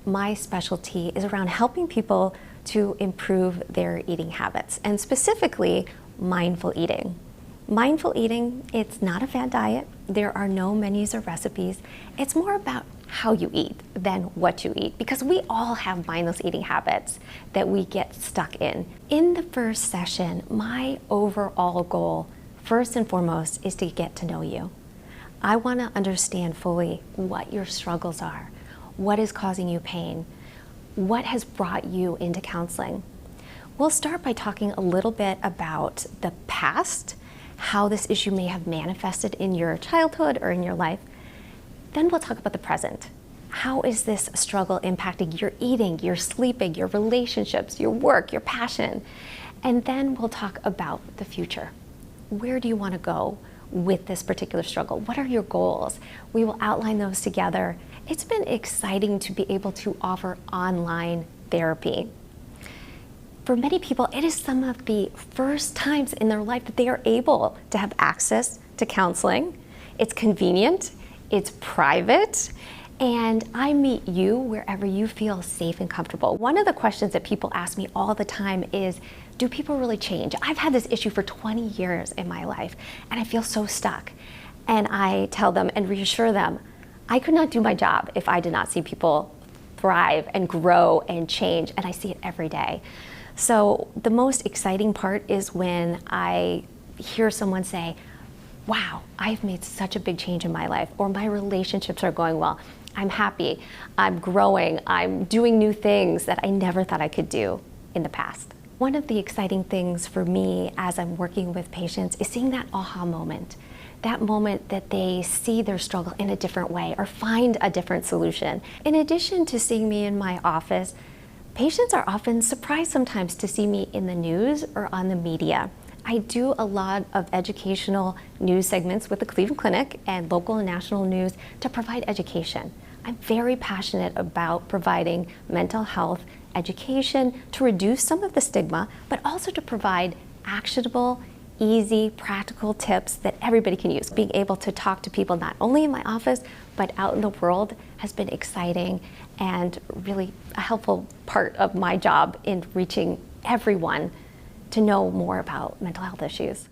my specialty is around helping people to improve their eating habits, and specifically mindful eating. Mindful eating, it's not a fad diet. There are no menus or recipes. It's more about how you eat than what you eat, because we all have mindless eating habits that we get stuck in. In the first session, my overall goal, first and foremost, is to get to know you. I want to understand fully what your struggles are, what is causing you pain, what has brought you into counseling. We'll start by talking a little bit about the past, how this issue may have manifested in your childhood or in your life. Then we'll talk about the present. How is this struggle impacting your eating, your sleeping, your relationships, your work, your passion? And then we'll talk about the future. Where do you want to go with this particular struggle? What are your goals? We will outline those together. It's been exciting to be able to offer online therapy. For many people, it is some of the first times in their life that they are able to have access to counseling. It's convenient, it's private, and I meet you wherever you feel safe and comfortable. One of the questions that people ask me all the time is, do people really change? I've had this issue for 20 years in my life, and I feel so stuck. And I tell them and reassure them, I could not do my job if I did not see people thrive and grow and change, and I see it every day. So the most exciting part is when I hear someone say, wow, I've made such a big change in my life, or my relationships are going well. I'm happy, I'm growing, I'm doing new things that I never thought I could do in the past. One of the exciting things for me as I'm working with patients is seeing that aha moment. That moment that they see their struggle in a different way or find a different solution. In addition to seeing me in my office, patients are often surprised sometimes to see me in the news or on the media. I do a lot of educational news segments with the Cleveland Clinic and local and national news to provide education. I'm very passionate about providing mental health education to reduce some of the stigma, but also to provide actionable, easy, practical tips that everybody can use. Being able to talk to people not only in my office, but out in the world has been exciting and really a helpful part of my job in reaching everyone to know more about mental health issues.